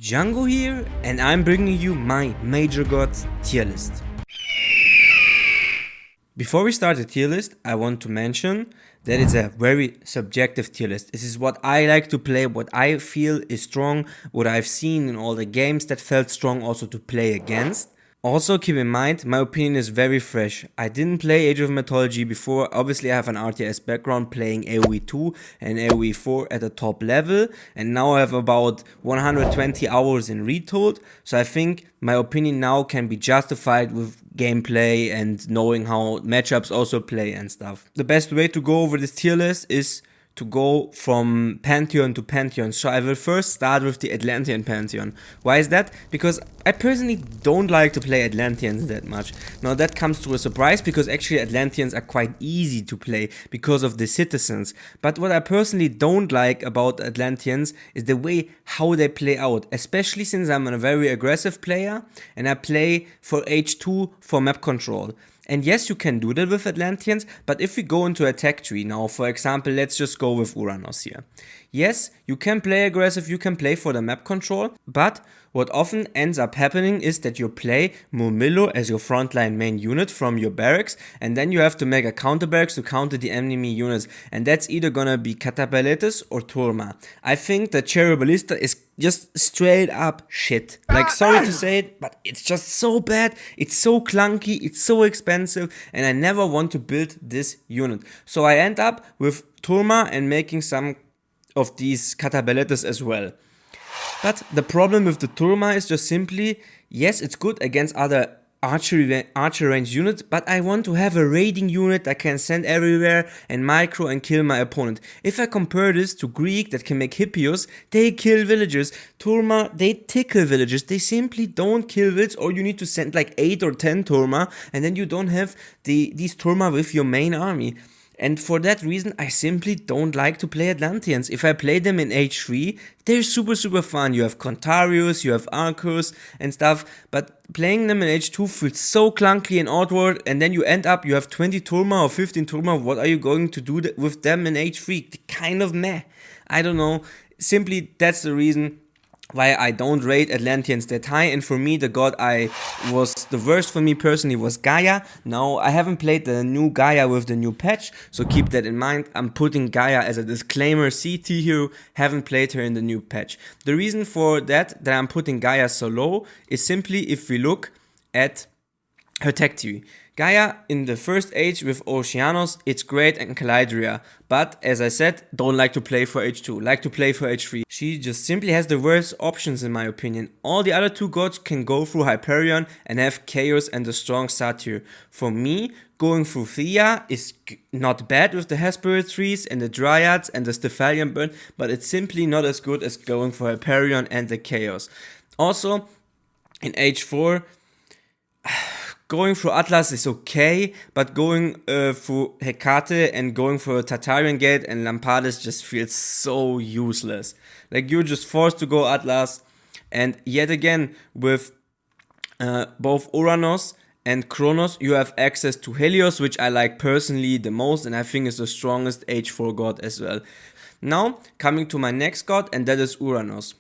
Django here, and I'm bringing you my Major Gods tier list. Before we start the tier list, I want to mention that it's a very subjective tier list. This is what I like to play, what I feel is strong, what I've seen in all the games that felt strong also to play against. Also keep in mind, my opinion is very fresh. I didn't play Age of Mythology before. Obviously I have an RTS background playing AoE 2 and AoE 4 at the top level, and now I have about 120 hours in Retold, so I think my opinion now can be justified with gameplay and knowing how matchups also play and stuff. The best way to go over this tier list is to go from Pantheon to Pantheon. So I will first start with the Atlantean Pantheon. Why is that? Because I personally don't like to play Atlanteans that much. Now that comes to a surprise because actually Atlanteans are quite easy to play because of the citizens. But what I personally don't like about Atlanteans is the way how they play out. Especially since I'm a very aggressive player and I play for H2 for map control. And yes, you can do that with Atlanteans, but if we go into a tech tree now, for example, let's just go with Kronos here. Yes, you can play aggressive, you can play for the map control, but what often ends up happening is that you play Murmillo as your frontline main unit from your barracks, and then you have to make a counter barracks to counter the enemy units, and that's either gonna be Catapeletis or Turma. I think the Cherry Ballista is just straight up shit. Like, sorry to say it, but it's just so bad, it's so clunky, it's so expensive, and I never want to build this unit. So I end up with Turma and making some of these Catapeletis as well. But the problem with the Turma is just simply, yes, it's good against other archer range units, but I want to have a raiding unit that can send everywhere and micro and kill my opponent. If I compare this to Greek that can make Hippios, they kill villagers. Turma, they tickle villagers. They simply don't kill villages, or you need to send like 8 or 10 Turma, and then you don't have these Turma with your main army. And for that reason, I simply don't like to play Atlanteans. If I play them in H3, they're super fun. You have Contarius, you have Arcus and stuff, but playing them in H2 feels so clunky and awkward, and then you end up, you have 20 Turma or 15 Turma, what are you going to do with them in H3? Kind of meh. I don't know. Simply, that's the reason why I don't rate Atlanteans that high, and for me the god the worst for me personally was Gaia. Now I haven't played the new Gaia with the new patch, so keep that in mind. I'm putting Gaia as a disclaimer, CT hero, haven't played her in the new patch. The reason for that I'm putting Gaia so low is simply if we look at her tech tree. Gaia in the first age with Oceanos, it's great, and Calidria, but as I said, don't like to play for H2, like to play for H3. She just simply has the worst options in my opinion. All the other two gods can go through Hyperion and have Chaos and a strong Satyr. For me, going through Thea is not bad with the Hesperid trees and the Dryads and the Stephalian burn, but it's simply not as good as going for Hyperion and the Chaos. Also, in H4, going through Atlas is okay, but going through Hecate and going for a Tartarian Gate and Lampades just feels so useless. Like, you're just forced to go Atlas, and yet again, with both Uranus and Kronos, you have access to Helios, which I like personally the most, and I think is the strongest H4 god as well. Now, coming to my next god, and that is Uranus.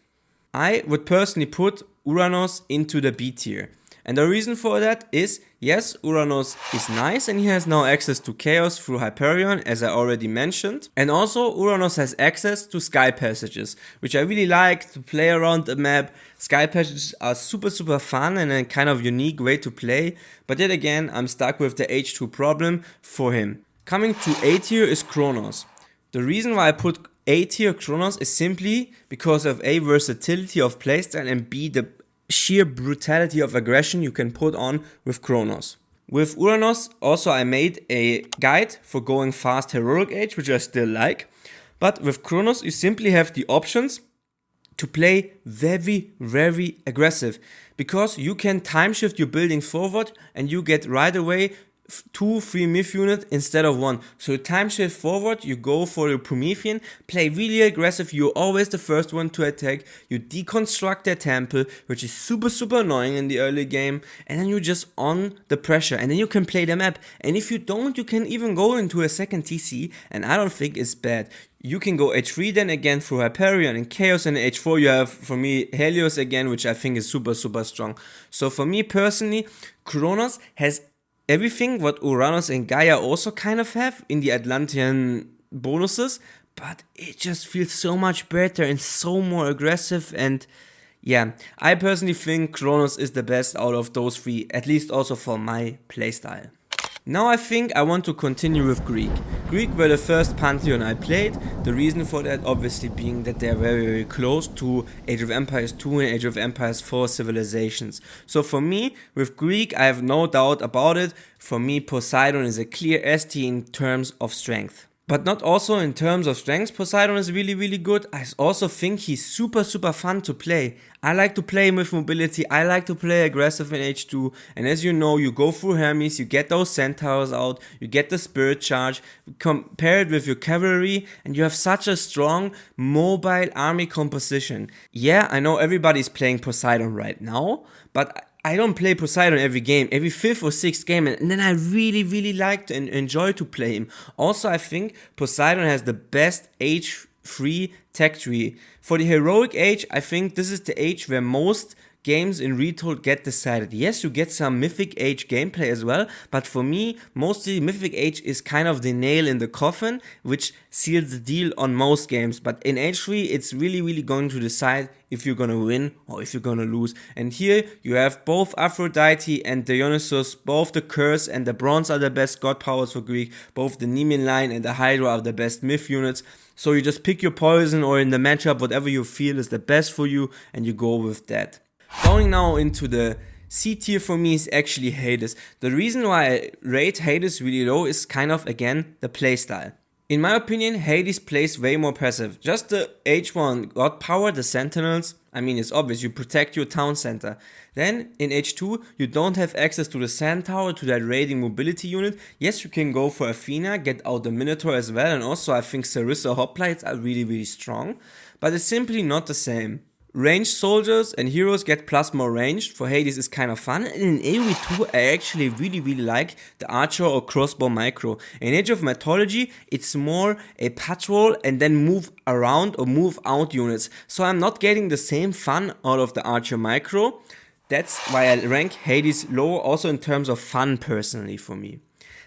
I would personally put Uranus into the B tier. And the reason for that is, yes, Uranus is nice and he has now access to Chaos through Hyperion, as I already mentioned. And also Uranus has access to Sky Passages, which I really like to play around the map. Sky Passages are super fun and a kind of unique way to play. But yet again, I'm stuck with the H2 problem for him. Coming to A tier is Kronos. The reason why I put A tier Kronos is simply because of A, versatility of playstyle, and B, the sheer brutality of aggression you can put on with Kronos. With Uranus, also I made a guide for going fast heroic age, which I still like, but with Kronos you simply have the options to play very aggressive, because you can time shift your building forward and you get right away 2 free myth units instead of 1. So time shift forward, you go for the Promethean, play really aggressive, you're always the first one to attack, you deconstruct their temple, which is super annoying in the early game, and then you're just on the pressure, and then you can play the map. And if you don't, you can even go into a second TC, and I don't think it's bad. You can go H3 then again through Hyperion and Chaos, and H4 you have, for me, Helios again, which I think is super strong. So for me personally, Kronos has everything what Uranus and Gaia also kind of have in the Atlantean bonuses, but it just feels so much better and so more aggressive. And yeah, I personally think Kronos is the best out of those 3, at least also for my playstyle. Now I think I want to continue with Greek. Greek were the first Pantheon I played, the reason for that obviously being that they are very close to Age of Empires 2 and Age of Empires 4 civilizations. So for me, with Greek, I have no doubt about it. For me, Poseidon is a clear ST in terms of strength. But not also in terms of strength, Poseidon is really good. I also think he's super fun to play. I like to play with mobility, I like to play aggressive in H2, and as you know, you go through Hermes, you get those centaurs out, you get the spirit charge, compare it with your cavalry, and you have such a strong mobile army composition. Yeah, I know everybody's playing Poseidon right now, but I don't play Poseidon every game, every 5th or 6th game, and then I really like and enjoy to play him. Also, I think Poseidon has the best H3 tech tree. For the heroic age, I think this is the age where most games in Retold get decided. Yes, you get some Mythic Age gameplay as well, but for me, mostly Mythic Age is kind of the nail in the coffin, which seals the deal on most games. But in H3, it's really going to decide if you're gonna win or if you're gonna lose. And here you have both Aphrodite and Dionysus, both the Curse and the Bronze are the best god powers for Greek, both the Nemean line and the Hydra are the best myth units. So you just pick your poison, or in the matchup, whatever you feel is the best for you, and you go with that. Going now into the C tier for me is actually Hades. The reason why I rate Hades really low is kind of, again, the playstyle. In my opinion, Hades plays way more passive. Just the H1 god power, the sentinels, I mean it's obvious, you protect your town center. Then in H2, you don't have access to the sand tower, to that raiding mobility unit. Yes, you can go for Athena, get out the Minotaur as well, and also I think Sarissa hoplites are really strong, but it's simply not the same. Ranged soldiers and heroes get plus more ranged for Hades is kind of fun, and in AoE 2 I actually really like the archer or crossbow micro. In Age of Mythology it's more a patrol and then move around or move out units, so I'm not getting the same fun out of the archer micro. That's why I rank Hades lower also in terms of fun personally for me.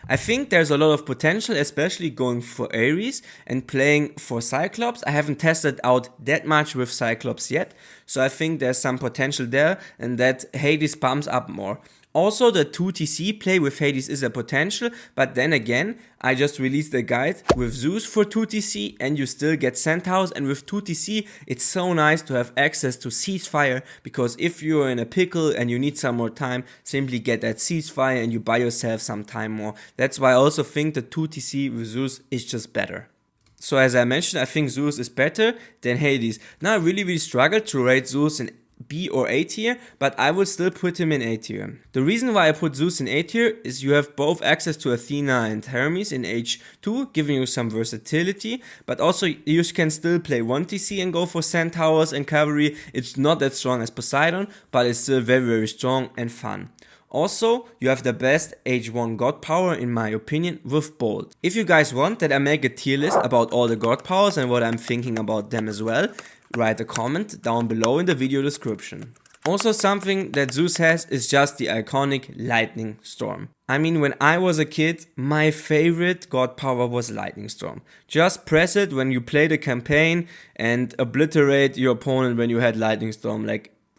I think there's a lot of potential, especially going for Ares and playing for Cyclops. I haven't tested out that much with Cyclops yet, so I think there's some potential there and that Hades pumps up more. Also, the 2TC play with Hades is a potential, but then again, I just released a guide with Zeus for 2TC and you still get Centaurs, and with 2TC, it's so nice to have access to Ceasefire, because if you're in a pickle and you need some more time, simply get that Ceasefire and you buy yourself some time more. That's why I also think the 2TC with Zeus is just better. So as I mentioned, I think Zeus is better than Hades. Now I really struggled to rate Zeus in B or A tier, but I would still put him in A tier. The reason why I put Zeus in A tier is you have both access to Athena and Hermes in H2, giving you some versatility, but also you can still play 1TC and go for Centaurs and Cavalry. It's not that strong as Poseidon, but it's still very strong and fun. Also, you have the best H1 god power in my opinion with Bolt. If you guys want that I make a tier list about all the god powers and what I'm thinking about them as well, write a comment down below in the video description. Also, something that Zeus has is just the iconic lightning storm. I mean, when I was a kid, my favorite god power was lightning storm. Just press it when you play the campaign and obliterate your opponent when you had lightning storm,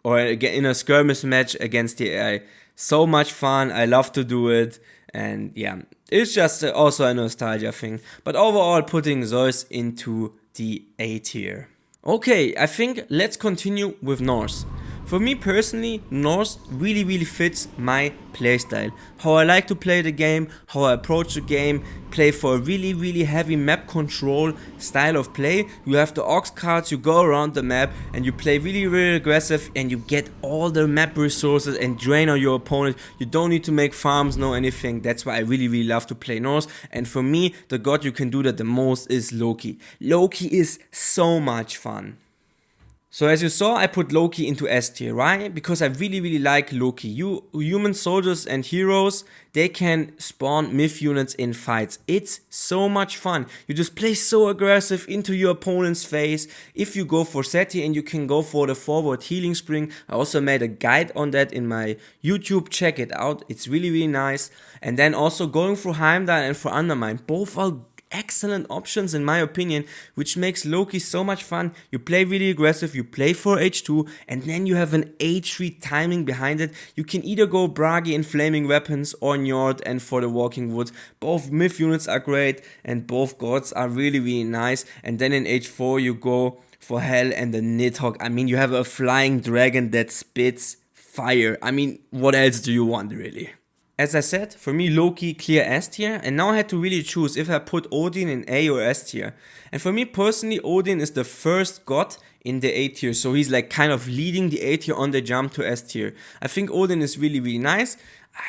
or in a skirmish match against the AI. So much fun, I love to do it, and yeah, it's just also a nostalgia thing. But overall, putting Zeus into the A tier. Okay, I think let's continue with Norse. For me personally, Norse really fits my playstyle. How I like to play the game, how I approach the game, play for a really heavy map control style of play. You have the ox cards, you go around the map and you play really aggressive and you get all the map resources and drain on your opponent. You don't need to make farms, no anything. That's why I really love to play Norse. And for me, the god you can do that the most is Loki. Loki is so much fun. So as you saw, I put Loki into S tier, right? Because I really like Loki. You human soldiers and heroes, they can spawn myth units in fights. It's so much fun. You just play so aggressive into your opponent's face. If you go for Seti and you can go for the forward healing spring. I also made a guide on that in my YouTube. Check it out. It's really nice. And then also going for Heimdall and for Undermine. Both are excellent options in my opinion, which makes Loki so much fun. You play really aggressive, you play for H2, and then you have an H3 timing behind it. You can either go Bragi in Flaming Weapons or Njord and for the Walking Woods. Both myth units are great and both gods are really nice. And then in H4 you go for Hel and the Nidhogg. I mean, you have a flying dragon that spits fire. I mean, what else do you want really? As I said, for me Loki clear S tier, and now I had to really choose if I put Odin in A or S tier. And for me personally, Odin is the first god in the A tier, so he's like kind of leading the A tier on the jump to S tier. I think Odin is really nice.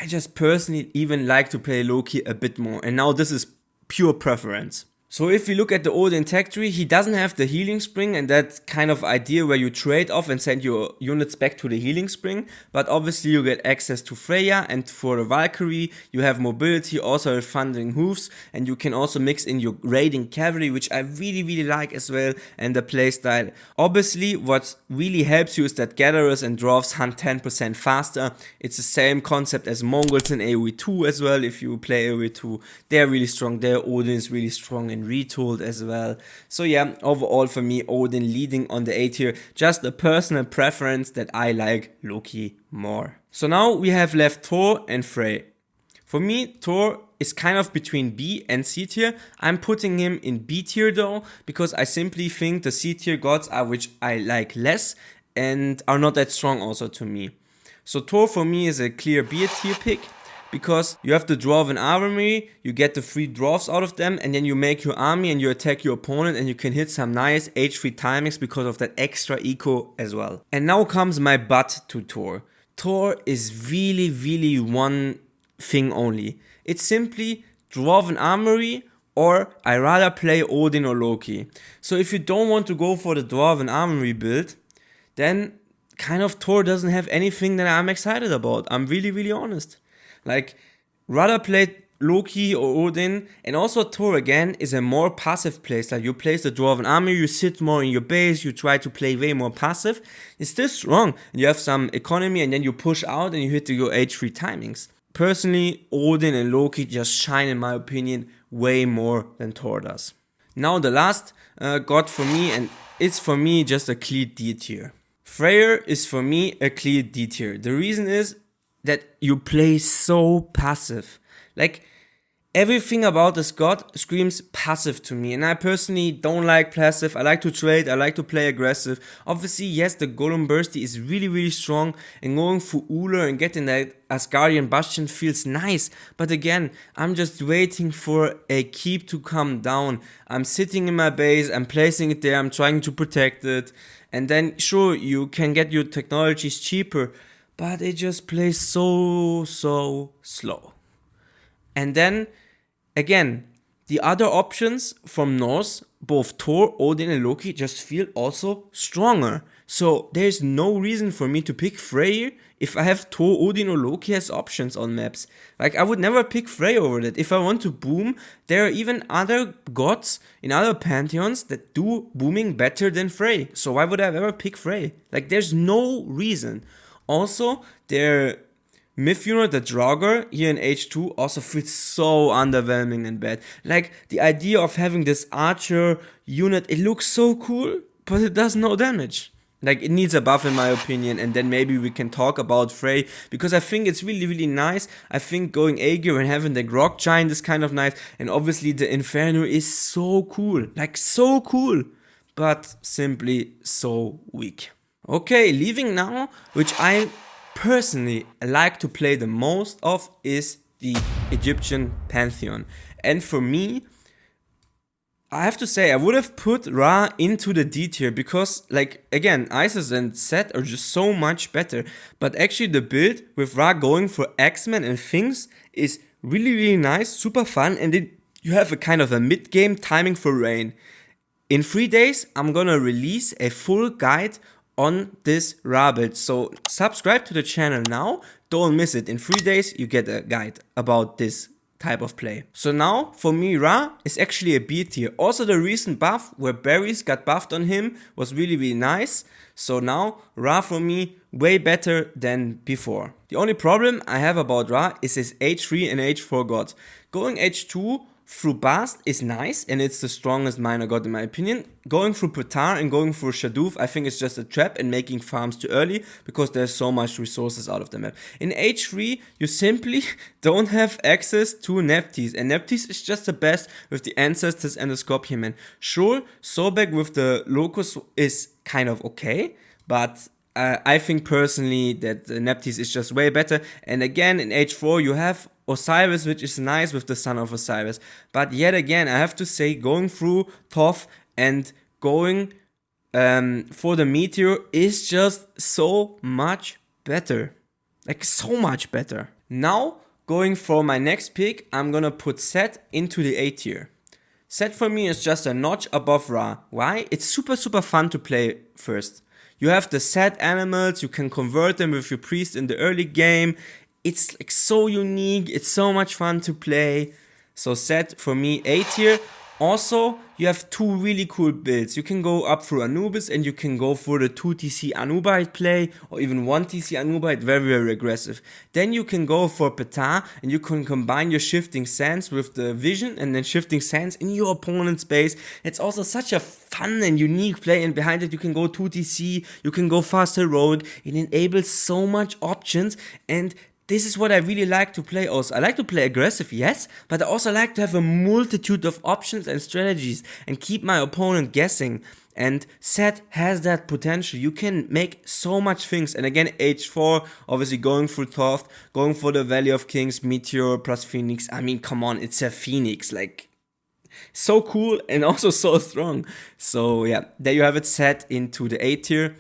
I just personally even like to play Loki a bit more, and now this is pure preference. So if we look at the Odin tech tree, he doesn't have the healing spring and that kind of idea where you trade off and send your units back to the healing spring. But obviously you get access to Freya, and for the Valkyrie you have mobility, also have thundering hooves, and you can also mix in your raiding cavalry, which I really like as well, and the playstyle. Obviously what really helps you is that gatherers and dwarfs hunt 10% faster. It's the same concept as Mongols in AoE 2 as well. If you play AoE 2, they're really strong there. Odin is really strong and Retold as well. So yeah, overall for me, Odin leading on the A tier. Just a personal preference that I like Loki more. So now we have left Thor and Frey. For me, Thor is kind of between B and C tier. I'm putting him in B tier though, because I simply think the C tier gods are which I like less and are not that strong also to me. So Thor for me is a clear B tier pick, because you have the dwarven army, you get the 3 dwarfs out of them, and then you make your army and you attack your opponent and you can hit some nice H3 timings because of that extra eco as well. And now comes my but to Thor. Thor is really one thing only. It's simply dwarven armory, or I rather play Odin or Loki. So if you don't want to go for the dwarven armory build, then kind of Thor doesn't have anything that I'm excited about. I'm really honest. Like, rather play Loki or Odin, and also Thor again is a more passive playstyle. You place the dwarven army, you sit more in your base, you try to play way more passive. It's still strong, and you have some economy, and then you push out and you hit your H3 timings. Personally, Odin and Loki just shine in my opinion way more than Thor does. Now the last god for me, and it's for me just a clear D tier. Freyr is for me a clear D tier. The reason is that you play so passive. Like, everything about this god screams passive to me, and I personally don't like passive. I like to trade, I like to play aggressive. Obviously, yes, the Golem Bursty is really strong, and going for Uller and getting that Asgardian Bastion feels nice, but again, I'm just waiting for a keep to come down. I'm sitting in my base, I'm placing it there, I'm trying to protect it, and then sure, you can get your technologies cheaper, but it just plays so slow. And then, again, the other options from Norse, both Thor, Odin and Loki, just feel also stronger. So there's no reason for me to pick Freyr if I have Thor, Odin or Loki as options on maps. Like, I would never pick Freyr over that. If I want to boom, there are even other gods in other pantheons that do booming better than Freyr. So why would I ever pick Freyr? Like, there's no reason. Also, their myth unit, the Draugr, here in H2 also feels so underwhelming and bad. Like, the idea of having this archer unit, it looks so cool, but it does no damage. Like, it needs a buff in my opinion, and then maybe we can talk about Frey, because I think it's really nice. I think going Aegir and having the Grog Giant is kind of nice, and obviously the Inferno is so cool. Like, so cool, but simply so weak. Okay, leaving now, which I personally like to play the most of, is the Egyptian Pantheon. And for me, I have to say, I would have put Ra into the D tier because, like, again, Isis and Set are just so much better. But actually the build with Ra going for X-Men and things is really, really nice, super fun, and then you have a kind of a mid-game timing for Rain. In 3 days, I'm gonna release a full guide on this Ra build, so subscribe to the channel now, don't miss it. In 3 days, you get a guide about this type of play. So now, for me, Ra is actually a B tier. Also, the recent buff where berries got buffed on him was really, really nice. So now, Ra for me, way better than before. The only problem I have about Ra is his H3 and H4 gods. Going H2 through Bast is nice, and it's the strongest minor god in my opinion. Going through Ptah and going through Shaduf, I think it's just a trap and making farms too early because there's so much resources out of the map. In H3, you simply don't have access to Nephthys, and Nephthys is just the best with the Ancestors and the Scorpion Man. Sure, Sobek with the Locust is kind of okay, but I think personally that Nephthys is just way better. And again, in H4 you have Osiris, which is nice with the Son of Osiris. But yet again, I have to say, going through Thoth and going for the Meteor is just so much better. Like, so much better. Now, going for my next pick, I'm gonna put Set into the A tier. Set for me is just a notch above Ra. Why? It's super, super fun to play first. You have the Set animals, you can convert them with your priest in the early game. It's like so unique, it's so much fun to play. So Set for me, A tier. Also, you have two really cool builds. You can go up through Anubis and you can go for the 2TC Anubite play or even 1TC Anubite, very, very aggressive. Then you can go for Ptah and you can combine your Shifting Sands with the Vision and then Shifting Sands in your opponent's base. It's also such a fun and unique play, and behind it you can go 2TC, you can go faster road. It enables so much options, and this is what I really like to play also. I like to play aggressive, yes, but I also like to have a multitude of options and strategies and keep my opponent guessing. And Set has that potential. You can make so much things. And again, H4, obviously going through Thoth, going for the Valley of Kings, Meteor plus Phoenix. I mean, come on, it's a Phoenix. Like, so cool and also so strong. So yeah, there you have it, Set into the A tier.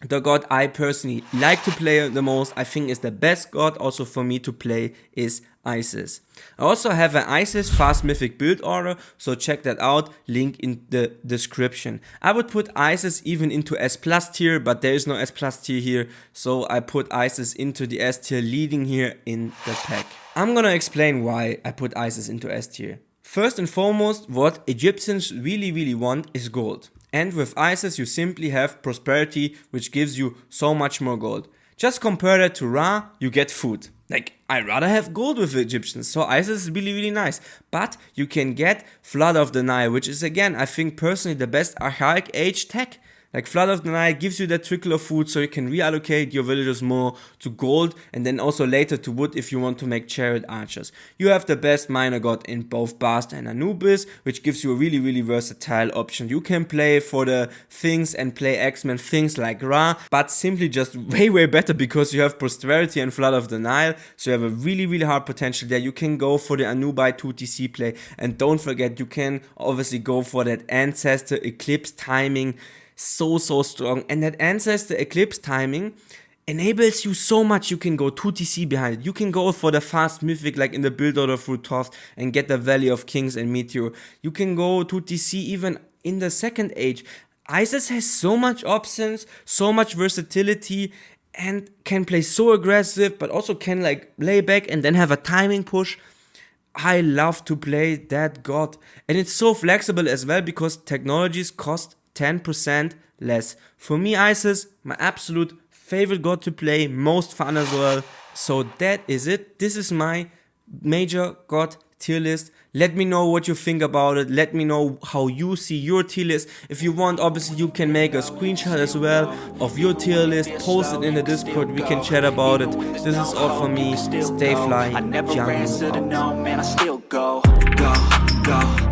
The god I personally like to play the most, I think is the best god also for me to play, is Isis. I also have an Isis fast mythic build order, so check that out, link in the description. I would put Isis even into S plus tier, but there is no S plus tier here, so I put Isis into the S tier, leading here in the pack. I'm gonna explain why I put Isis into S tier. First and foremost, what Egyptians really want is gold. And with Isis you simply have prosperity, which gives you so much more gold. Just compare that to Ra, you get food. Like, I'd rather have gold with the Egyptians, so Isis is really nice. But you can get Flood of the Nile, which is again, I think personally the best archaic age tech. Like, Flood of the Nile gives you that trickle of food, so you can reallocate your villagers more to gold and then also later to wood if you want to make chariot archers. You have the best minor god in both Bast and Anubis, which gives you a really versatile option. You can play for the things and play X-Men things like Ra, but simply just way better because you have Prosperity and Flood of the Nile, so you have a really hard potential there. You can go for the Anubite 2TC play, and don't forget you can obviously go for that Ancestor Eclipse timing. So strong, and that Ancestor Eclipse timing enables you so much. You can go 2TC behind it, you can go for the fast mythic like in the build order through Thoth and get the Valley of Kings and Meteor. You can go 2TC even in the second age. Isis has so much options, so much versatility, and can play so aggressive but also can like lay back and then have a timing push. I love to play that god, and it's so flexible as well because technologies cost 10% less. For me, Isis, my absolute favorite god to play, most fun as well. So that is it. This is my major god tier list. Let me know what you think about it. Let me know how you see your tier list. If you want, obviously you can make a screenshot as well of your tier list, post it in the Discord, we can chat about it. This is all for me. Stay fly, Django out.